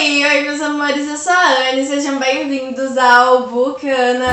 Oi, meus amores, eu sou a Anne, sejam bem-vindos ao Bucana.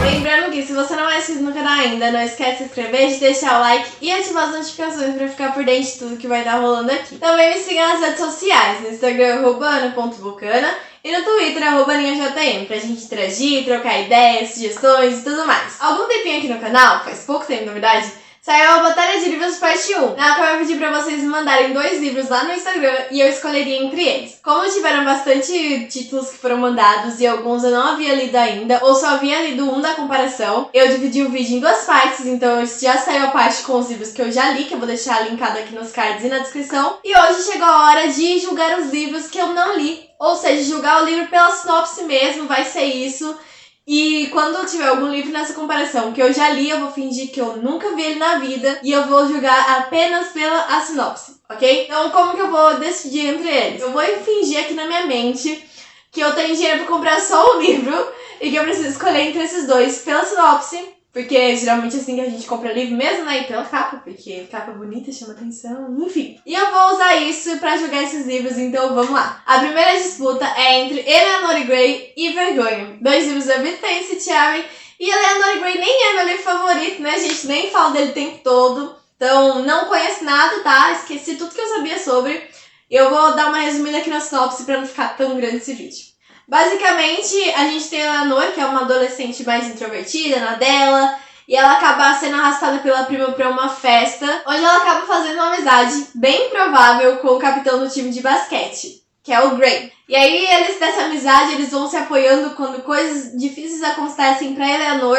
Lembrando que se você não é inscrito no canal ainda, não esquece de se inscrever, de deixar o like e ativar as notificações pra ficar por dentro de tudo que vai estar rolando aqui. Também me siga nas redes sociais, no Instagram @ana.bucana e no Twitter @linhajm, pra gente interagir, trocar ideias, sugestões e tudo mais. Algum tempinho aqui no canal, faz pouco tempo na verdade, saiu a Batalha de Livros parte 1, na qual eu pedi pra vocês me mandarem 2 livros lá no Instagram e eu escolheria entre eles. Como tiveram bastante títulos que foram mandados e alguns eu não havia lido ainda, ou só havia lido um da comparação, eu dividi o vídeo em 2 partes, então já saiu a parte com os livros que eu já li, que eu vou deixar linkado aqui nos cards e na descrição. E hoje chegou a hora de julgar os livros que eu não li, ou seja, julgar o livro pela sinopse mesmo, vai ser isso. E quando eu tiver algum livro nessa comparação que eu já li, eu vou fingir que eu nunca vi ele na vida e eu vou julgar apenas pela sinopse, ok? Então como que eu vou decidir entre eles? Eu vou fingir aqui na minha mente que eu tenho dinheiro pra comprar só um livro e que eu preciso escolher entre esses dois pela sinopse, porque geralmente é assim que a gente compra livro mesmo, né? E pela capa, porque capa bonita chama atenção, enfim. E eu vou usar isso pra julgar esses livros, então vamos lá. A primeira disputa é entre Eleanor Gray e Vergonha. 2 livros da Britney Cherry. E Eleanor Gray nem é meu livro favorito, né, gente? Nem falo dele o tempo todo. Então não conheço nada, tá? Esqueci tudo que eu sabia sobre. Eu vou dar uma resumida aqui na sinopse pra não ficar tão grande esse vídeo. Basicamente, a gente tem a Eleanor, que é uma adolescente mais introvertida, na dela, e ela acaba sendo arrastada pela prima pra uma festa, onde ela acaba fazendo uma amizade bem provável com o capitão do time de basquete, que é o Gray. E aí, dessa amizade, eles vão se apoiando quando coisas difíceis acontecem pra Eleanor,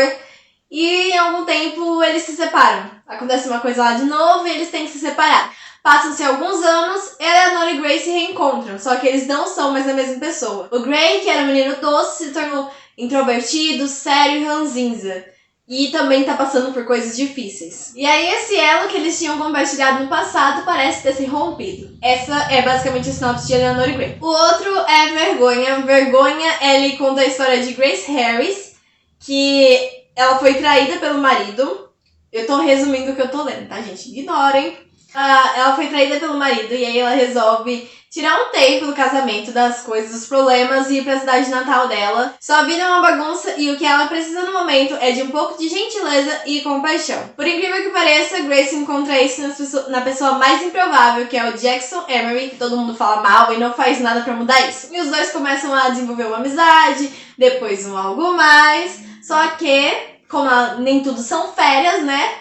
e em algum tempo eles se separam. Acontece uma coisa lá de novo e eles têm que se separar. Passam-se alguns anos, Eleanor e Gray se reencontram, só que eles não são mais a mesma pessoa. O Gray, que era um menino doce, se tornou introvertido, sério e ranzinza. E também tá passando por coisas difíceis. E aí esse elo que eles tinham compartilhado no passado parece ter se rompido. Essa é basicamente a sinopse de Eleanor e Gray. O outro é Vergonha. Vergonha, ele conta a história de Grace Harris, que ela foi traída pelo marido. Eu tô resumindo o que eu tô lendo, tá, gente? Ignorem. Ela foi traída pelo marido e aí ela resolve tirar um tempo do casamento, das coisas, dos problemas e ir pra cidade natal dela. Sua vida é uma bagunça e o que ela precisa no momento é de um pouco de gentileza e compaixão. Por incrível que pareça, Grace encontra isso na pessoa mais improvável, que é o Jackson Emery, que todo mundo fala mal e não faz nada pra mudar isso. E os dois começam a desenvolver uma amizade, depois um algo mais, só que, como nem tudo são férias, né?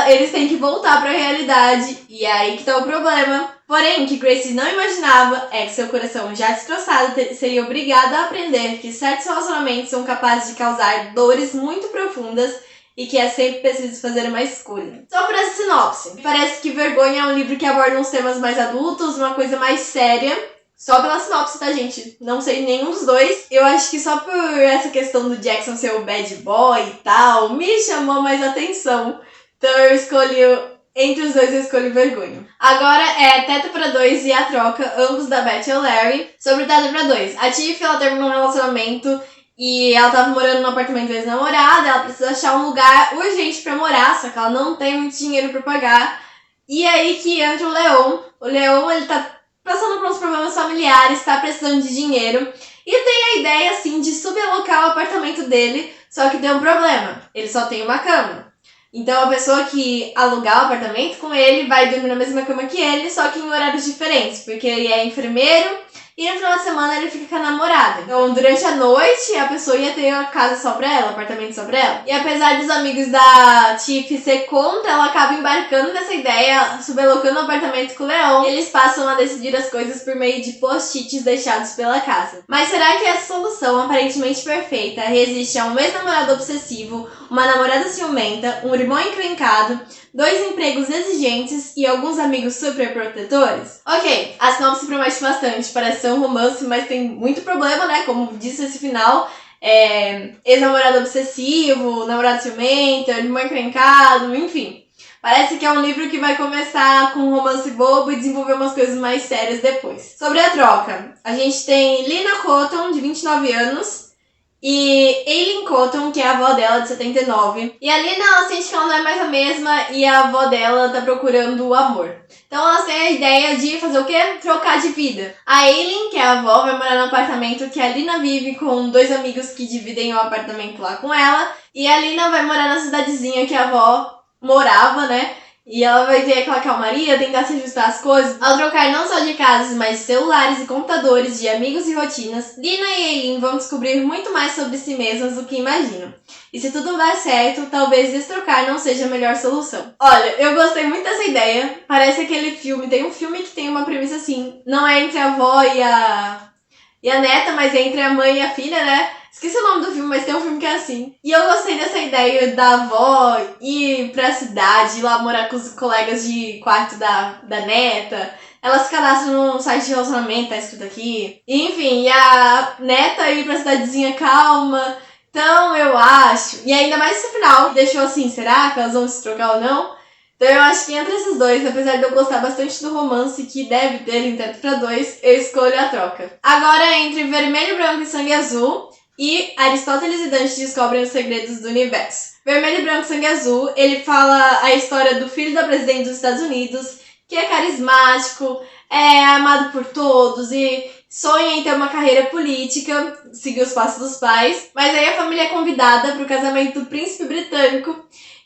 Eles têm que voltar pra realidade, e é aí que tá o problema. Porém, o que Grace não imaginava é que seu coração já destroçado seria obrigado a aprender que certos relacionamentos são capazes de causar dores muito profundas e que é sempre preciso fazer uma escolha. Só por essa sinopse, parece que Vergonha é um livro que aborda uns temas mais adultos, uma coisa mais séria. Só pela sinopse, tá, gente? Não sei nenhum dos dois. Eu acho que só por essa questão do Jackson ser o bad boy e tal, me chamou mais atenção. Então eu escolhi, entre os dois eu escolhi Vergonha. Agora é Teto pra 2 e A Troca, ambos da Beth e Larry. Sobre Teto pra 2, a Tiff, ela terminou um relacionamento e ela tava morando no apartamento da ex-namorada, ela precisa achar um lugar urgente pra morar, só que ela não tem muito dinheiro pra pagar. E aí que entra o Leon. O Leon, ele tá passando por uns problemas familiares, tá precisando de dinheiro. E tem a ideia, assim, de subalocar o apartamento dele, só que tem um problema, ele só tem uma cama. Então a pessoa que alugar o apartamento com ele vai dormir na mesma cama que ele, só que em horários diferentes, porque ele é enfermeiro e no final de semana ele fica com a namorada. Então durante a noite a pessoa ia ter a casa só pra ela, o apartamento só pra ela. E apesar dos amigos da Tiff ser contra, ela acaba embarcando nessa ideia, subalocando o apartamento com o Leon, e eles passam a decidir as coisas por meio de post-its deixados pela casa. Mas será que essa solução, aparentemente perfeita, resiste a um ex-namorado obsessivo, uma namorada ciumenta, um irmão encrencado, 2 empregos exigentes e alguns amigos super protetores? Ok, a sinopse promete bastante, parece ser um romance, mas tem muito problema, né? Como disse esse final, ex-namorado obsessivo, namorado ciumento, irmão encrencado, enfim. Parece que é um livro que vai começar com um romance bobo e desenvolver umas coisas mais sérias depois. Sobre A Troca, a gente tem Lina Cotton, de 29 anos, e Aileen Cotton, que é a avó dela, de 79. E a Lina, ela sente que ela não é mais a mesma e a avó dela tá procurando o amor. Então elas têm a ideia de fazer o quê? Trocar de vida. A Aileen, que é a avó, vai morar no apartamento que a Lina vive com 2 amigos que dividem o apartamento lá com ela. E a Lina vai morar na cidadezinha que a avó morava, né? E ela vai ter aquela calmaria, tentar se ajustar às coisas. Ao trocar não só de casas, mas de celulares e computadores, de amigos e rotinas, Lina e Aileen vão descobrir muito mais sobre si mesmas do que imaginam. E se tudo der certo, talvez destrocar não seja a melhor solução. Olha, eu gostei muito dessa ideia. Parece aquele filme, tem um filme que tem uma premissa assim, não é entre a avó e a neta, mas é entre a mãe e a filha, né? Esqueci o nome do filme, mas tem um filme que é assim. E eu gostei dessa ideia da avó ir pra cidade, ir lá morar com os colegas de quarto da neta. Ela se cadastra num site de relacionamento, tá escrito aqui. Enfim, e a neta ir pra cidadezinha calma. Então eu acho. E ainda mais esse final, deixou assim, será que elas vão se trocar ou não? Então eu acho que entre esses dois, apesar de eu gostar bastante do romance que deve ter em Teto pra Dois, eu escolho a troca. Agora, entre Vermelho, Branco e Sangue Azul, e Aristóteles e Dante descobrem os segredos do universo. Vermelho, Branco e Sangue Azul, ele fala a história do filho da presidente dos Estados Unidos, que é carismático, é amado por todos e sonha em ter uma carreira política, seguir os passos dos pais, mas aí a família é convidada para o casamento do príncipe britânico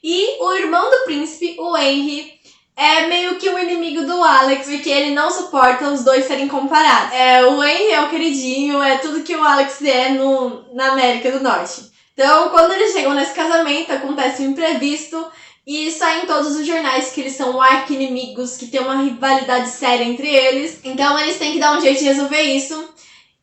e o irmão do príncipe, o Henry, é meio que o inimigo do Alex, porque ele não suporta os dois serem comparados. O Henry é o queridinho, é tudo que o Alex é na América do Norte. Então, quando eles chegam nesse casamento, acontece um imprevisto e saem todos os jornais que eles são arqui-inimigos, que tem uma rivalidade séria entre eles. Então, eles têm que dar um jeito de resolver isso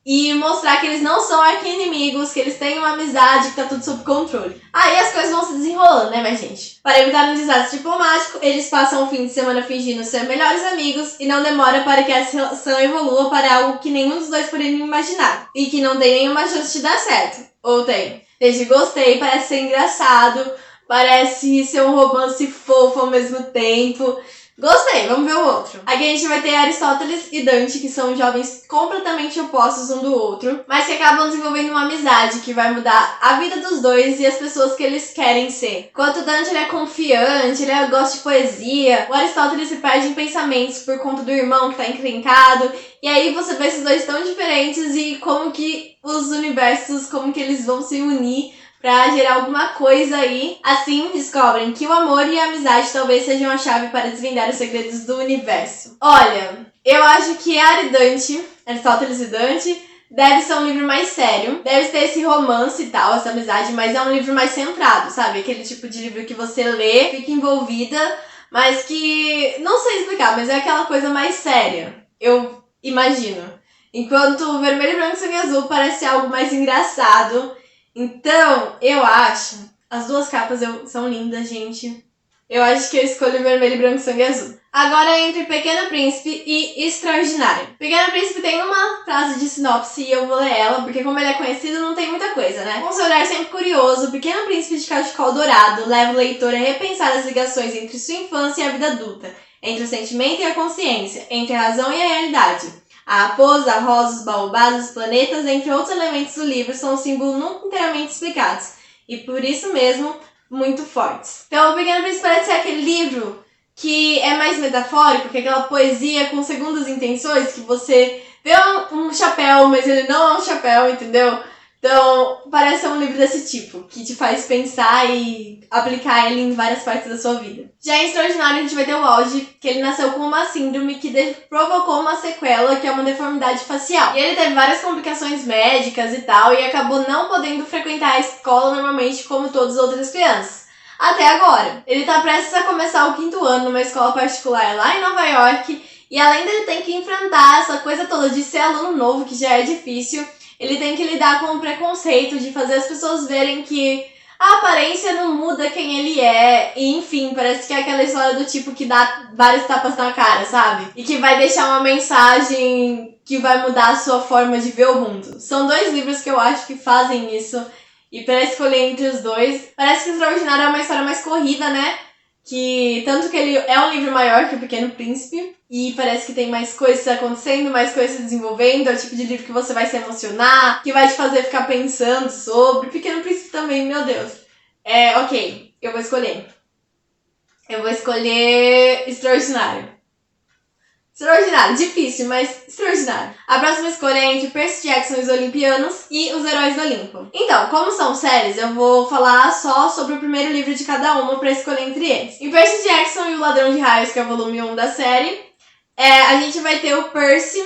e mostrar que eles não são arqui-inimigos, que eles têm uma amizade, que tá tudo sob controle. Aí as coisas vão se desenrolando, né, minha gente? Para evitar um desastre diplomático, eles passam o fim de semana fingindo ser melhores amigos e não demora para que essa relação evolua para algo que nenhum dos dois poderia imaginar e que não tem nenhuma chance de dar certo. Ou tem. Desde gostei, parece ser engraçado, parece ser um romance fofo ao mesmo tempo. Gostei, vamos ver o outro. Aqui a gente vai ter Aristóteles e Dante, que são jovens completamente opostos um do outro, mas que acabam desenvolvendo uma amizade que vai mudar a vida dos dois e as pessoas que eles querem ser. Enquanto o Dante ele é confiante, ele gosta de poesia, o Aristóteles se perde em pensamentos por conta do irmão que tá encrencado, e aí você vê esses dois tão diferentes e como que os universos, como que eles vão se unir pra gerar alguma coisa aí. Assim, descobrem que o amor e a amizade talvez sejam a chave para desvendar os segredos do universo. Olha, eu acho que Aristóteles e Dante, deve ser um livro mais sério. Deve ter esse romance e tal, essa amizade, mas é um livro mais centrado, sabe? Aquele tipo de livro que você lê, fica envolvida, mas que... não sei explicar, mas é aquela coisa mais séria, eu imagino. Enquanto Vermelho, Branco e Sangue Azul parece algo mais engraçado. Então, eu acho... as duas capas são lindas, gente. Eu acho que eu escolho Vermelho, Branco e Sangue Azul. Agora, entre Pequeno Príncipe e Extraordinário. Pequeno Príncipe tem uma frase de sinopse e eu vou ler ela, porque como ele é conhecido, não tem muita coisa, né? Com seu olhar sempre curioso, o Pequeno Príncipe de Cachecol Dourado leva o leitor a repensar as ligações entre sua infância e a vida adulta, entre o sentimento e a consciência, entre a razão e a realidade. A raposa, a rosa, os baobás, os planetas, entre outros elementos do livro, são um símbolo nunca inteiramente explicados, e por isso mesmo, muito fortes. Então, o Pequeno Príncipe parece ser aquele livro que é mais metafórico, que é aquela poesia com segundas intenções, que você vê um chapéu, mas ele não é um chapéu, entendeu? Então, parece um livro desse tipo, que te faz pensar e aplicar ele em várias partes da sua vida. Já em Extraordinário, a gente vai ter o Wald, que ele nasceu com uma síndrome que provocou uma sequela, que é uma deformidade facial. E ele teve várias complicações médicas e tal, e acabou não podendo frequentar a escola normalmente como todas as outras crianças. Até agora. Ele tá prestes a começar o 5º ano numa escola particular lá em Nova York, e além dele ter que enfrentar essa coisa toda de ser aluno novo, que já é difícil, ele tem que lidar com o preconceito de fazer as pessoas verem que a aparência não muda quem ele é. E enfim, parece que é aquela história do tipo que dá vários tapas na cara, sabe? E que vai deixar uma mensagem que vai mudar a sua forma de ver o mundo. São 2 livros que eu acho que fazem isso. E pra escolher entre os dois, parece que o Extraordinário é uma história mais corrida, né? Que tanto que ele é um livro maior que o Pequeno Príncipe. e parece que tem mais coisas acontecendo, mais coisas se desenvolvendo. É o tipo de livro que você vai se emocionar, que vai te fazer ficar pensando sobre. Pequeno Príncipe também, meu Deus. Ok, eu vou escolher. Eu vou escolher Extraordinário. Extraordinário, difícil, mas extraordinário. A próxima escolha é entre Percy Jackson e os Olimpianos e Os Heróis do Olimpo. Então, como são séries, eu vou falar só sobre o primeiro livro de cada uma pra escolher entre eles. Em Percy Jackson e o Ladrão de Raios, que é o volume 1 da série, a gente vai ter o Percy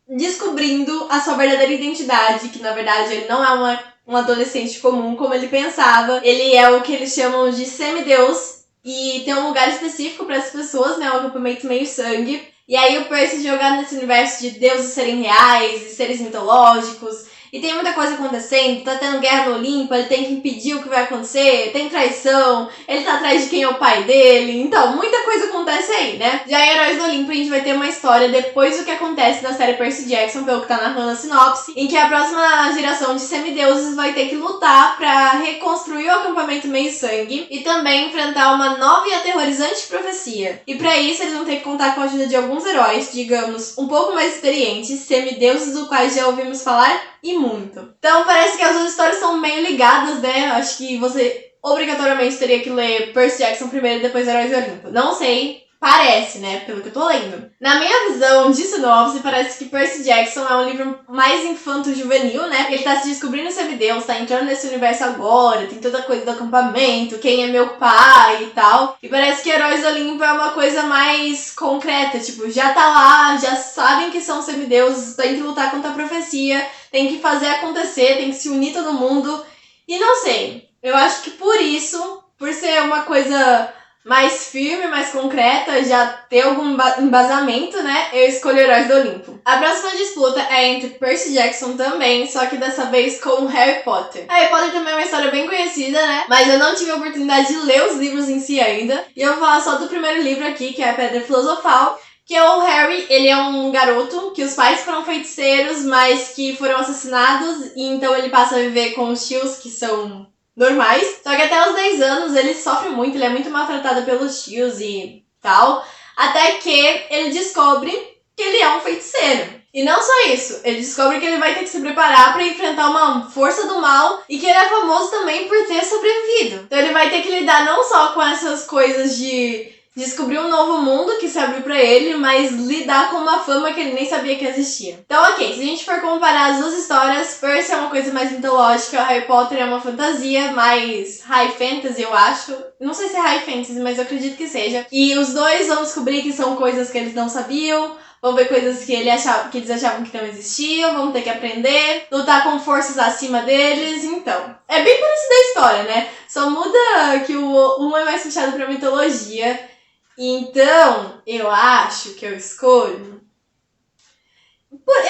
descobrindo a sua verdadeira identidade, que na verdade ele não é um adolescente comum como ele pensava. Ele é o que eles chamam de semideus e tem um lugar específico para as pessoas, né, um acampamento meio sangue. E aí o Percy jogado nesse universo de deuses serem reais e seres mitológicos. E tem muita coisa acontecendo, tá tendo guerra no Olimpo, ele tem que impedir o que vai acontecer, tem traição, ele tá atrás de quem é o pai dele, então muita coisa acontece aí, né? Já em Heróis do Olimpo a gente vai ter uma história depois do que acontece na série Percy Jackson, pelo que tá narrando a sinopse, em que a próxima geração de semideuses vai ter que lutar pra reconstruir o acampamento meio-sangue e também enfrentar uma nova e aterrorizante profecia. E pra isso eles vão ter que contar com a ajuda de alguns heróis, digamos, um pouco mais experientes, semideuses do quais já ouvimos falar e muito. Então parece que as duas histórias são meio ligadas, né? Acho que você obrigatoriamente teria que ler Percy Jackson primeiro e depois Heróis do Olimpo. Não sei, parece, né? Pelo que eu tô lendo. Na minha visão de sinopse, parece que Percy Jackson é um livro mais infanto-juvenil, né? Ele tá se descobrindo semideus, tá entrando nesse universo agora, tem toda a coisa do acampamento, quem é meu pai e tal. E parece que Heróis do Olimpo é uma coisa mais concreta, tipo, já tá lá, já sabem que são semideuses, tem que lutar contra a profecia, tem que fazer acontecer, tem que se unir todo mundo. E não sei, eu acho que por isso, por ser uma coisa mais firme, mais concreta, já ter algum embasamento, né? Eu escolho Heróis do Olimpo. A próxima disputa é entre Percy Jackson também, só que dessa vez com Harry Potter. Harry Potter também é uma história bem conhecida, né? Mas eu não tive a oportunidade de ler os livros em si ainda. E eu vou falar só do primeiro livro aqui, que é a Pedra Filosofal. Que é o Harry, ele é um garoto que os pais foram feiticeiros, mas que foram assassinados. E então ele passa a viver com os tios, que são normais. Só que até os 10 anos ele sofre muito, ele é muito maltratado pelos tios e tal. Até que ele descobre que ele é um feiticeiro. E não só isso, ele descobre que ele vai ter que se preparar para enfrentar uma força do mal e que ele é famoso também por ter sobrevivido. Então ele vai ter que lidar não só com essas coisas de descobrir um novo mundo que se abriu pra ele, mas lidar com uma fama que ele nem sabia que existia. Então, ok, se a gente for comparar as duas histórias, Percy é uma coisa mais mitológica, Harry Potter é uma fantasia mais high fantasy, eu acho. Não sei se é high fantasy, mas eu acredito que seja. E os dois vão descobrir que são coisas que eles não sabiam, vão ver coisas que eles achavam que não existiam, vão ter que aprender, lutar com forças acima deles, então. É bem parecida a história, né? Só muda que um é mais puxado pra mitologia. Então, eu acho que eu escolho...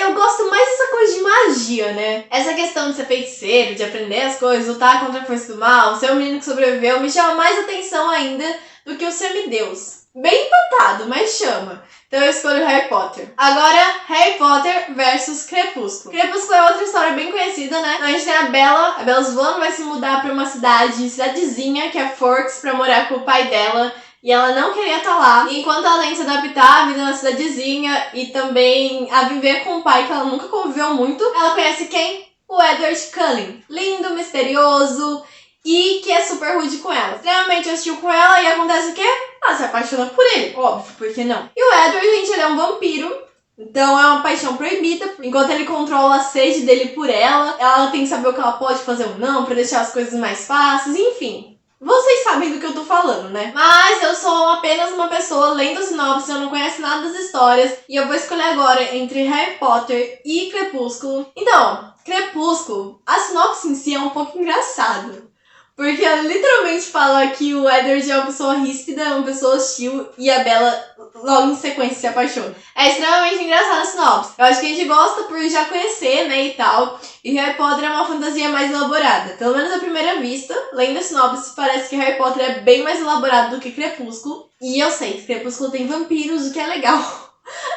Eu gosto mais dessa coisa de magia, né? Essa questão de ser feiticeiro, de aprender as coisas, lutar contra a força do mal, ser um menino que sobreviveu, me chama mais atenção ainda do que o semideus. Bem empatado, mas chama. Então eu escolho Harry Potter. Agora, Harry Potter versus Crepúsculo. Crepúsculo é outra história bem conhecida, né? Então a gente tem a Bella Swan vai se mudar pra uma cidadezinha, que é Forks, pra morar com o pai dela. E ela não queria estar lá. E enquanto ela tem que se adaptar à vida na cidadezinha e também a viver com um pai que ela nunca conviveu muito, ela conhece quem? O Edward Cullen. Lindo, misterioso e que é super rude com ela. Extremamente hostil com ela e acontece o quê? Ela se apaixona por ele, óbvio, por que não? E o Edward, gente, ele é um vampiro. Então é uma paixão proibida. Enquanto ele controla a sede dele por ela tem que saber o que ela pode fazer ou não pra deixar as coisas mais fáceis, enfim. Vocês sabem do que eu tô falando, né? Mas eu sou apenas uma pessoa lendo sinopse, eu não conheço nada das histórias. E eu vou escolher agora entre Harry Potter e Crepúsculo. Então, Crepúsculo, a sinopse em si é um pouco engraçado. Porque ela literalmente fala que o Edward é uma pessoa ríspida, uma pessoa hostil, e a Bella logo em sequência se apaixona. É extremamente engraçada a sinopse. Eu acho que a gente gosta por já conhecer, né, e tal. E Harry Potter é uma fantasia mais elaborada. Pelo menos à primeira vista, lendo a sinopse, parece que Harry Potter é bem mais elaborado do que Crepúsculo. E eu sei que Crepúsculo tem vampiros, o que é legal.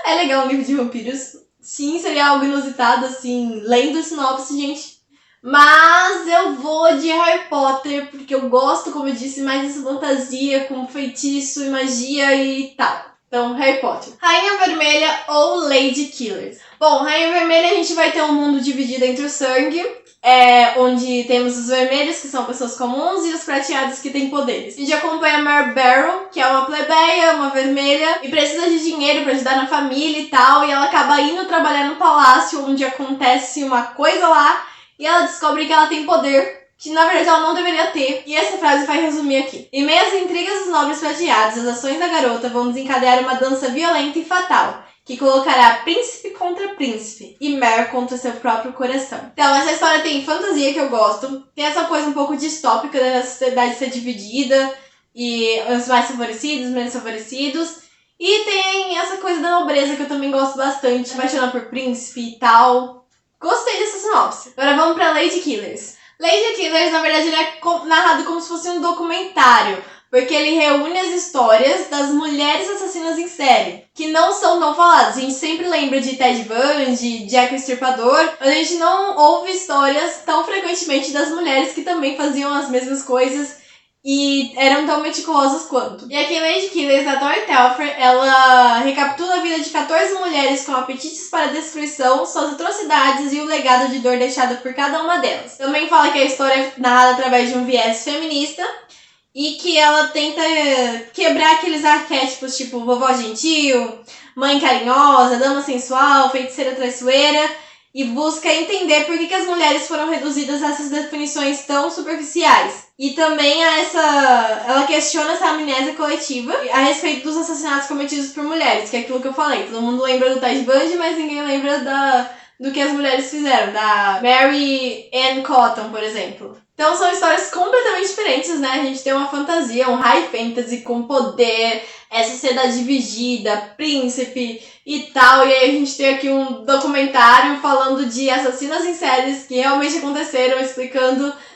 É legal um livro de vampiros. Sim, seria algo inusitado, assim, lendo a sinopse, gente. Mas eu vou de Harry Potter, porque eu gosto, como eu disse, mais dessa fantasia com feitiço e magia e tal. Então, Harry Potter. Rainha Vermelha ou Lady Killers? Bom, Rainha Vermelha a gente vai ter um mundo dividido entre o sangue, onde temos os vermelhos, que são pessoas comuns, e os prateados, que têm poderes. A gente acompanha a Mare Barrow, que é uma plebeia, uma vermelha, e precisa de dinheiro pra ajudar na família e tal, e ela acaba indo trabalhar no palácio, onde acontece uma coisa lá, e ela descobre que ela tem poder, que na verdade ela não deveria ter, e essa frase vai resumir aqui. Em meio às intrigas dos nobres prateados, as ações da garota vão desencadear uma dança violenta e fatal, que colocará príncipe contra príncipe e Mare contra seu próprio coração. Então, essa história tem fantasia, que eu gosto, tem essa coisa um pouco distópica da sociedade ser dividida, e os mais favorecidos, os menos favorecidos, e tem essa coisa da nobreza que eu também gosto bastante, apaixonar por príncipe e tal. Gostei dessa sinopse. Agora vamos pra Lady Killers. Lady Killers, na verdade, ele é narrado como se fosse um documentário, porque ele reúne as histórias das mulheres assassinas em série, que não são tão faladas. A gente sempre lembra de Ted Bundy, Jack o Estripador, mas a gente não ouve histórias tão frequentemente das mulheres que também faziam as mesmas coisas e eram tão meticulosas quanto. E aqui em Lady Killers, a Tori Telfer, ela recapitula a vida de 14 mulheres com apetites para destruição, suas atrocidades e o legado de dor deixado por cada uma delas. Também fala que a história é narrada através de um viés feminista e que ela tenta quebrar aqueles arquétipos tipo vovó gentil, mãe carinhosa, dama sensual, feiticeira traiçoeira, e busca entender por que as mulheres foram reduzidas a essas definições tão superficiais. E também ela questiona essa amnésia coletiva a respeito dos assassinatos cometidos por mulheres, que é aquilo que eu falei. Todo mundo lembra do Ted Bundy, mas ninguém lembra do que as mulheres fizeram, da Mary Ann Cotton, por exemplo. Então são histórias completamente diferentes, né? A gente tem uma fantasia, um high fantasy com poder, sociedade dividida, príncipe e tal. E aí a gente tem aqui um documentário falando de assassinas em séries que realmente aconteceram,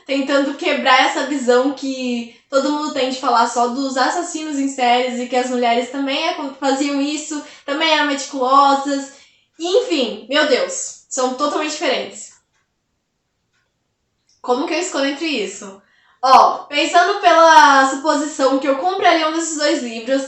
tentando quebrar essa visão que todo mundo tem de falar só dos assassinos em séries e que as mulheres também faziam isso, também eram meticulosas. Enfim, meu Deus, são totalmente diferentes. Como que eu escolho entre isso? Pensando pela suposição que eu compraria um desses dois livros,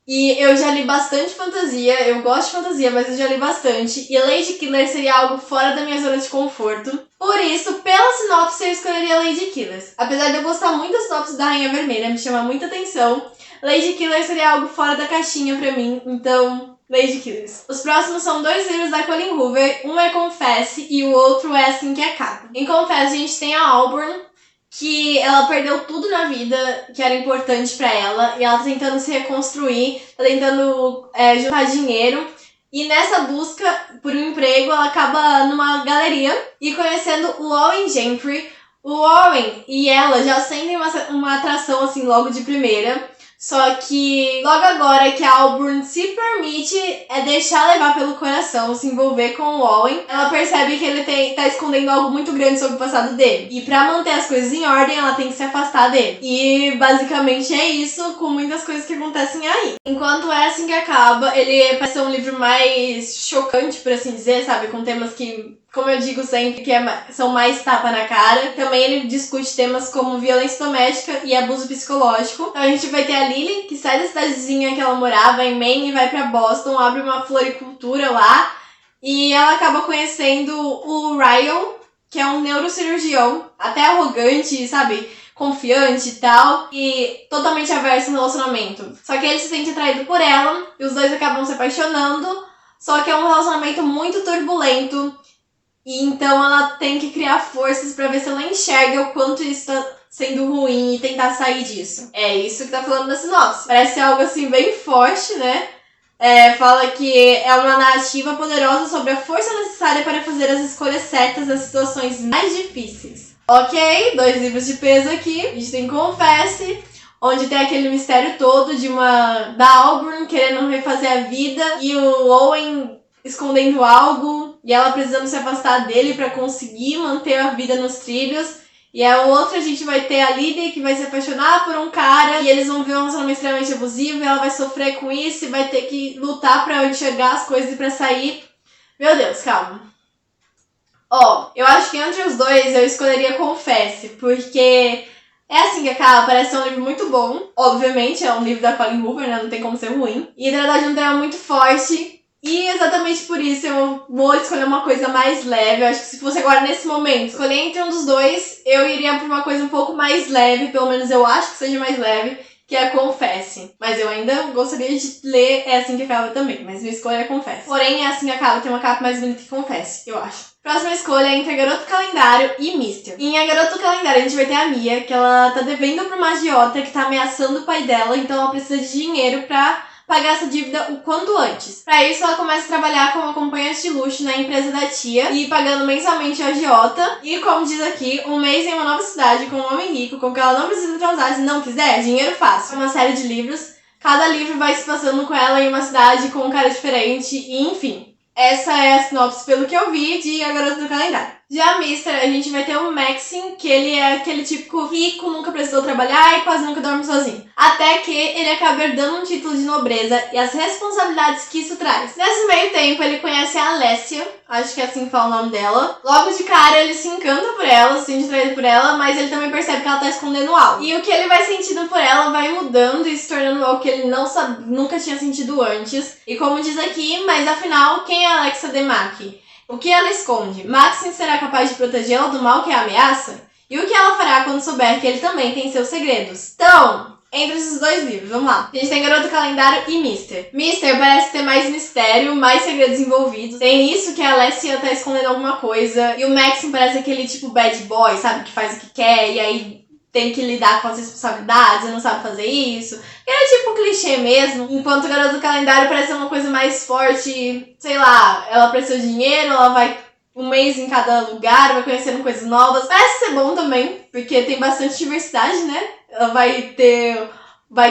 e eu já li bastante fantasia, eu gosto de fantasia, mas eu já li bastante, e Lady Killer seria algo fora da minha zona de conforto. Por isso, pela sinopse, eu escolheria Lady Killers. Apesar de eu gostar muito da sinopse da Rainha Vermelha, me chama muita atenção, Lady Killer seria algo fora da caixinha pra mim, então Lady Killers. Os próximos são 2 livros da Colleen Hoover, um é Confesse e o outro é Assim que Acaba. Em Confesse a gente tem a Auburn, que ela perdeu tudo na vida que era importante pra ela, e ela tá tentando se reconstruir, tá tentando juntar dinheiro, e nessa busca por um emprego ela acaba numa galeria e conhecendo o Owen Gentry. O Owen e ela já sentem uma atração assim logo de primeira, só que logo agora que a Auburn se permite deixar levar pelo coração, se envolver com o Owen, ela percebe que ele tá escondendo algo muito grande sobre o passado dele. E pra manter as coisas em ordem, ela tem que se afastar dele. E basicamente é isso, com muitas coisas que acontecem aí. Enquanto é Assim que Acaba, ele parece ser um livro mais chocante, por assim dizer, sabe? Com temas que, como eu digo sempre, que são mais tapa na cara. Também ele discute temas como violência doméstica e abuso psicológico. Então a gente vai ter a Lily, que sai da cidadezinha que ela morava, em Maine, e vai pra Boston, abre uma floricultura lá, e ela acaba conhecendo o Ryan, que é um neurocirurgião, até arrogante, sabe? Confiante e tal, e totalmente averso no relacionamento. Só que ele se sente atraído por ela, e os dois acabam se apaixonando, só que é um relacionamento muito turbulento, e então ela tem que criar forças pra ver se ela enxerga o quanto isso tá sendo ruim e tentar sair disso. É isso que tá falando na sinopse. Parece algo assim bem forte, né? Fala que é uma narrativa poderosa sobre a força necessária para fazer as escolhas certas nas situações mais difíceis. Ok, 2 livros de peso aqui. A gente tem Confesse, onde tem aquele mistério todo da Auburn querendo refazer a vida e o Owen escondendo algo e ela precisando se afastar dele para conseguir manter a vida nos trilhos. E a outra a gente vai ter a Lily, que vai se apaixonar por um cara e eles vão ver um relacionamento extremamente abusivo e ela vai sofrer com isso e vai ter que lutar pra enxergar as coisas e pra sair. Meu Deus, calma. Eu acho que entre os dois eu escolheria Confesse, porque É Assim que Acaba parece ser um livro muito bom. Obviamente, é um livro da Colleen Hoover, né? Não tem como ser ruim. E trata de um tema muito forte. E exatamente por isso eu vou escolher uma coisa mais leve. Eu acho que se fosse agora nesse momento escolher entre um dos dois, eu iria por uma coisa um pouco mais leve. Pelo menos eu acho que seja mais leve, que é Confesse. Mas eu ainda gostaria de ler É Assim que Acaba também, mas minha escolha é Confesse. Porém, É Assim que Acaba tem uma capa mais bonita que Confesse, eu acho. Próxima escolha é entre Garoto Calendário e Mister. Em A Garoto Calendário a gente vai ter a Mia, que ela tá devendo pra uma agiota que tá ameaçando o pai dela, então ela precisa de dinheiro pra pagar essa dívida o quanto antes. Pra isso, ela começa a trabalhar como acompanhante de luxo na empresa da tia e pagando mensalmente a agiota. E como diz aqui, um mês em uma nova cidade com um homem rico com que ela não precisa transar se não quiser, dinheiro fácil. Uma série de livros, cada livro vai se passando com ela em uma cidade com um cara diferente e enfim. Essa é a sinopse pelo que eu vi de A Garota do Calendário. Já a Mister, a gente vai ter o Maxim, que ele é aquele típico rico, nunca precisou trabalhar e quase nunca dorme sozinho. Até que ele acaba herdando um título de nobreza e as responsabilidades que isso traz. Nesse meio tempo, ele conhece a Alessia, acho que é assim que fala o nome dela. Logo de cara, ele se encanta por ela, se sente traído por ela, mas ele também percebe que ela tá escondendo algo. E o que ele vai sentindo por ela vai mudando e se tornando algo que ele nunca tinha sentido antes. E como diz aqui, mas afinal, quem é Alexa Demachi? O que ela esconde? Maxim será capaz de protegê-la do mal que a ameaça? E o que ela fará quando souber que ele também tem seus segredos? Então, entre esses dois livros, vamos lá. A gente tem Garoto Calendário e Mister. Mister parece ter mais mistério, mais segredos envolvidos. Tem isso que a Alessia tá escondendo alguma coisa. E o Maxim parece aquele tipo bad boy, sabe? Que faz o que quer e aí tem que lidar com as responsabilidades e não sabe fazer isso. É tipo clichê mesmo. Enquanto o Garoto do Calendário parece uma coisa mais forte, sei lá, ela precisa de dinheiro, ela vai um mês em cada lugar, vai conhecendo coisas novas. Parece ser bom também, porque tem bastante diversidade, né? Ela vai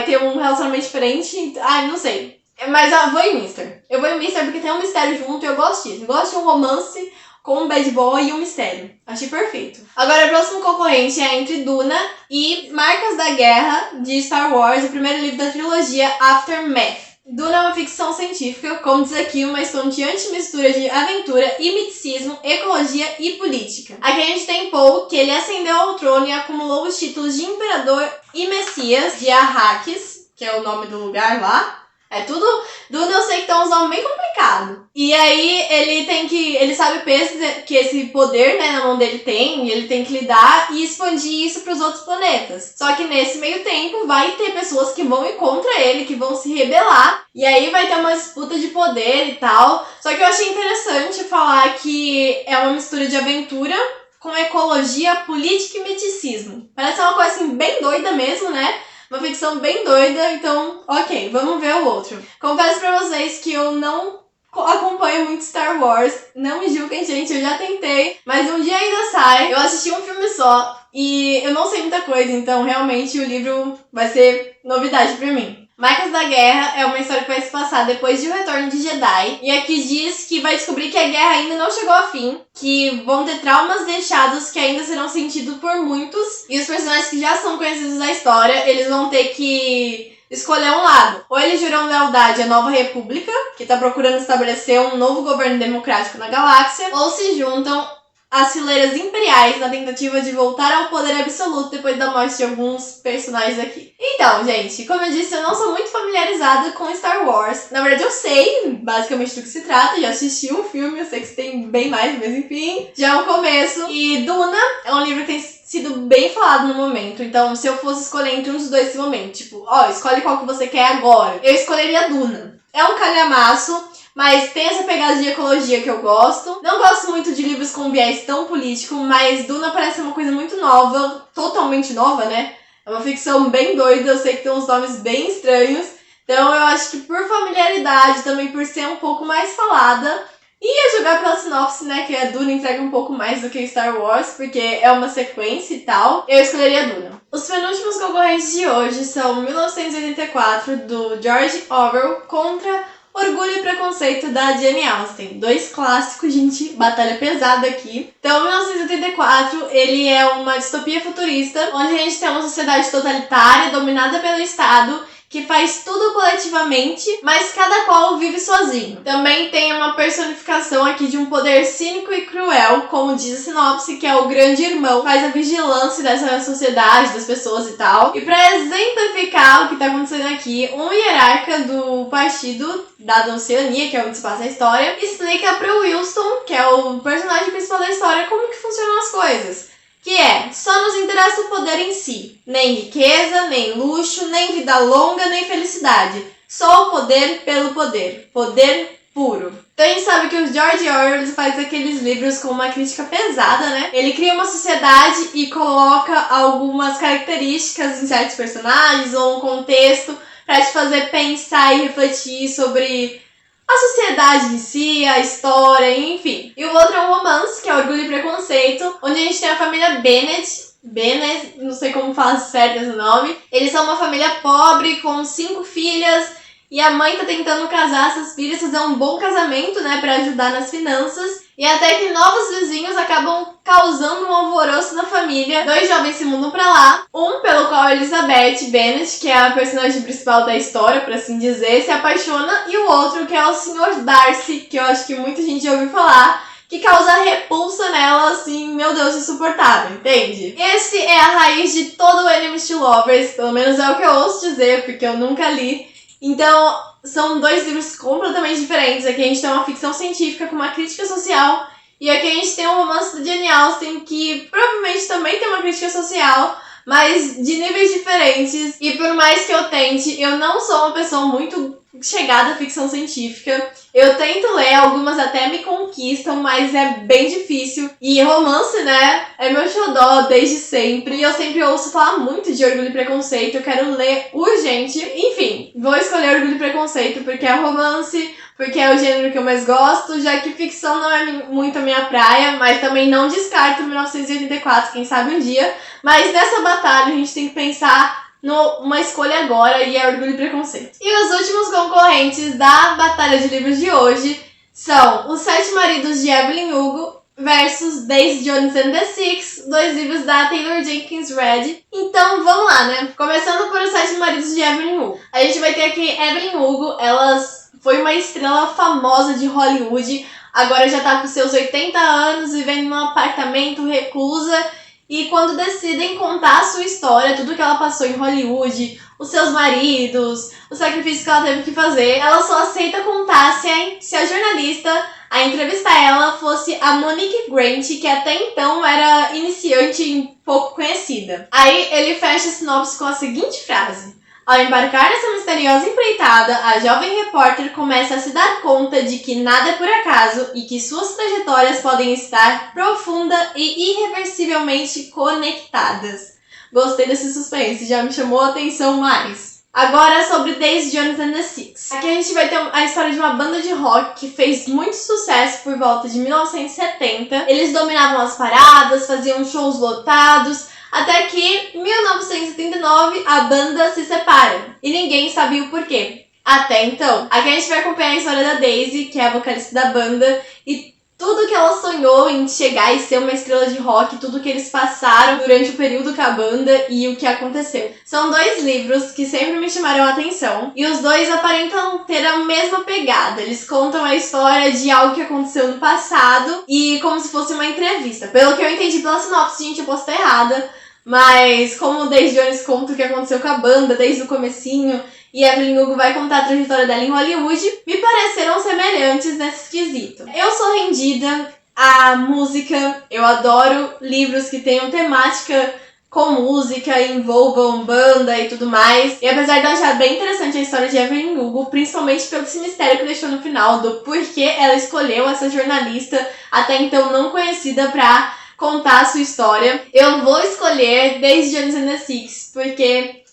ter um relacionamento diferente. Ai, não sei. Mas eu vou em Mister. Eu vou em Mister porque tem um mistério junto e eu gosto disso. Eu gosto de um romance com um bad boy e um mistério. Achei perfeito. Agora, o próximo concorrente é entre Duna e Marcas da Guerra, de Star Wars, o primeiro livro da trilogia Aftermath. Duna é uma ficção científica, como diz aqui, uma estonteante mistura de aventura e miticismo, ecologia e política. Aqui a gente tem Paul, que ele ascendeu ao trono e acumulou os títulos de Imperador e Messias de Arrakis, que é o nome do lugar lá. É tudo. Duna eu sei que tem uns nomes bem complicados. E aí ele sabe o peso que esse poder, né, na mão dele tem, e ele tem que lidar e expandir isso para os outros planetas. Só que nesse meio tempo vai ter pessoas que vão ir contra ele, que vão se rebelar, e aí vai ter uma disputa de poder e tal. Só que eu achei interessante falar que é uma mistura de aventura com ecologia, política e miticismo. Parece uma coisa assim bem doida mesmo, né? Uma ficção bem doida, então, ok, vamos ver o outro. Confesso pra vocês que eu não acompanho muito Star Wars, não me julguem, gente, eu já tentei, mas um dia ainda sai. Eu assisti um filme só e eu não sei muita coisa, então realmente o livro vai ser novidade pra mim. Marcas da Guerra é uma história que vai se passar depois de O Retorno de Jedi. E aqui diz que vai descobrir que a guerra ainda não chegou ao fim, que vão ter traumas deixados que ainda serão sentidos por muitos. E os personagens que já são conhecidos da história, eles vão ter que escolher um lado. Ou eles juram lealdade à Nova República, que tá procurando estabelecer um novo governo democrático na galáxia, ou se juntam às fileiras imperiais na tentativa de voltar ao poder absoluto depois da morte de alguns personagens aqui. Então, gente, como eu disse, eu não sou muito familiarizada com Star Wars. Na verdade, eu sei basicamente do que se trata, já assisti um filme, eu sei que tem bem mais, mas enfim, já é um começo. E Duna é um livro que tem sido bem falado no momento, então se eu fosse escolher entre um dos dois nesse momento, tipo, escolhe qual que você quer agora, eu escolheria Duna. É um calhamaço, mas tem essa pegada de ecologia que eu gosto. Não gosto muito de livros com viés tão político, mas Duna parece uma coisa muito nova, totalmente nova, né? É uma ficção bem doida, eu sei que tem uns nomes bem estranhos. Então eu acho que por familiaridade, também por ser um pouco mais falada, ia jogar pela sinopse, né, que a Duna entrega um pouco mais do que Star Wars, porque é uma sequência e tal, eu escolheria Duna. Os penúltimos concorrentes de hoje são 1984, do George Orwell, contra Orgulho e Preconceito, da Jane Austen. Dois clássicos, gente, batalha pesada aqui. Então, 1984, ele é uma distopia futurista, onde a gente tem uma sociedade totalitária, dominada pelo Estado, que faz tudo coletivamente, mas cada qual vive sozinho. Também tem uma personificação aqui de um poder cínico e cruel, como diz a sinopse, que é o grande irmão, faz a vigilância dessa sociedade, das pessoas e tal. E para exemplificar o que tá acontecendo aqui, um hierarca do partido da Oceania, que é onde se passa a história, explica pro Wilson, que é o personagem principal da história, como que funcionam as coisas. Que é, só nos interessa o poder em si. Nem riqueza, nem luxo, nem vida longa, nem felicidade. Só o poder pelo poder. Poder puro. Então a gente sabe que o George Orwell faz aqueles livros com uma crítica pesada, né? Ele cria uma sociedade e coloca algumas características em certos personagens ou um contexto para te fazer pensar e refletir sobre a sociedade em si, a história, enfim. E o outro é um romance, que é Orgulho e Preconceito, onde a gente tem a família Bennet, não sei como fala certo esse nome. Eles são uma família pobre, com 5 filhas, e a mãe tá tentando casar essas filhas, fazer um bom casamento, né, pra ajudar nas finanças. E até que novos vizinhos acabam causando um alvoroço na família. 2 jovens se mudam pra lá. Um pelo qual Elizabeth Bennet, que é a personagem principal da história, por assim dizer, se apaixona. E o outro, que é o Sr. Darcy, que eu acho que muita gente já ouviu falar, que causa repulsa nela, assim, meu Deus, insuportável, entende? Esse é a raiz de todo o Enemies to Lovers, pelo menos é o que eu ouço dizer, porque eu nunca li. Então, são 2 livros completamente diferentes. Aqui a gente tem uma ficção científica com uma crítica social, e aqui a gente tem um romance do Jane Austen, que provavelmente também tem uma crítica social, mas de níveis diferentes. E por mais que eu tente, eu não sou uma pessoa muito chegada à ficção científica. Eu tento ler, algumas até me conquistam, mas é bem difícil. E romance, né, é meu xodó desde sempre. E eu sempre ouço falar muito de Orgulho e Preconceito. Eu quero ler urgente. Enfim, vou escolher Orgulho e Preconceito porque é romance, porque é o gênero que eu mais gosto, já que ficção não é muito a minha praia, mas também não descarto 1984, quem sabe um dia. Mas nessa batalha a gente tem que pensar numa escolha agora, e é Orgulho e Preconceito. E os últimos concorrentes da batalha de livros de hoje são Os 7 Maridos de Evelyn Hugo versus Daisy Jones and the Six, 2 livros da Taylor Jenkins Reid. Então vamos lá, né? Começando por Os 7 Maridos de Evelyn Hugo. A gente vai ter aqui Evelyn Hugo, ela foi uma estrela famosa de Hollywood, agora já tá com seus 80 anos, vivendo num apartamento reclusa. E quando decidem contar a sua história, tudo que ela passou em Hollywood, os seus maridos, o sacrifício que ela teve que fazer, ela só aceita contar se a jornalista a entrevistar ela fosse a Monique Grant, que até então era iniciante e pouco conhecida. Aí ele fecha a sinopse com a seguinte frase: ao embarcar nessa misteriosa empreitada, a jovem repórter começa a se dar conta de que nada é por acaso e que suas trajetórias podem estar profunda e irreversivelmente conectadas. Gostei desse suspense, já me chamou a atenção mais. Agora sobre Daisy Jones and the Six. Aqui a gente vai ter a história de uma banda de rock que fez muito sucesso por volta de 1970. Eles dominavam as paradas, faziam shows lotados, até que, em 1979, a banda se separa. E ninguém sabia o porquê. Até então. Aqui a gente vai acompanhar a história da Daisy, que é a vocalista da banda, e tudo que ela sonhou em chegar e ser uma estrela de rock, tudo que eles passaram durante o período com a banda e o que aconteceu. São 2 livros que sempre me chamaram a atenção, e os 2 aparentam ter a mesma pegada. Eles contam a história de algo que aconteceu no passado e como se fosse uma entrevista. Pelo que eu entendi pela sinopse, gente, eu posso estar errada, mas como o Daisy Jones conta o que aconteceu com a banda desde o comecinho, e Evelyn Hugo vai contar a trajetória dela em Hollywood, me pareceram semelhantes nesse quesito. Eu sou rendida à música, eu adoro livros que tenham temática com música, envolvam banda e tudo mais. E apesar de eu achar bem interessante a história de Evelyn Hugo, principalmente pelo esse mistério que deixou no final, do porquê ela escolheu essa jornalista até então não conhecida pra contar a sua história, eu vou escolher Daisy Jones and the Six, porque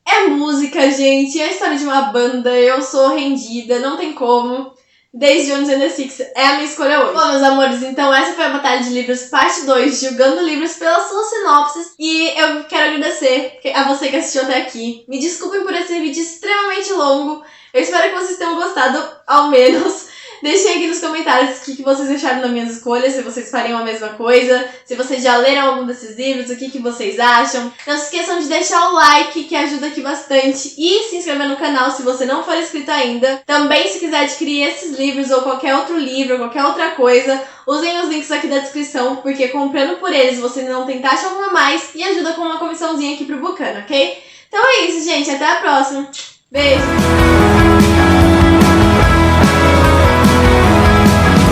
é música, gente, é a história de uma banda, eu sou rendida, não tem como. Daisy Jones and the Six é a minha escolha hoje. Bom, meus amores, então essa foi a Batalha de Livros parte 2, julgando livros pelas suas sinopses. E eu quero agradecer a você que assistiu até aqui. Me desculpem por esse vídeo extremamente longo. Eu espero que vocês tenham gostado, ao menos. Deixem aqui nos comentários o que vocês acharam das minhas escolhas, se vocês fariam a mesma coisa, se vocês já leram algum desses livros, o que vocês acham. Não se esqueçam de deixar o like, que ajuda aqui bastante, e se inscrever no canal se você não for inscrito ainda. Também, se quiser adquirir esses livros ou qualquer outro livro, qualquer outra coisa, usem os links aqui da descrição, porque comprando por eles você não tem taxa alguma mais e ajuda com uma comissãozinha aqui pro Bucano, ok? Então é isso, gente. Até a próxima. Beijo!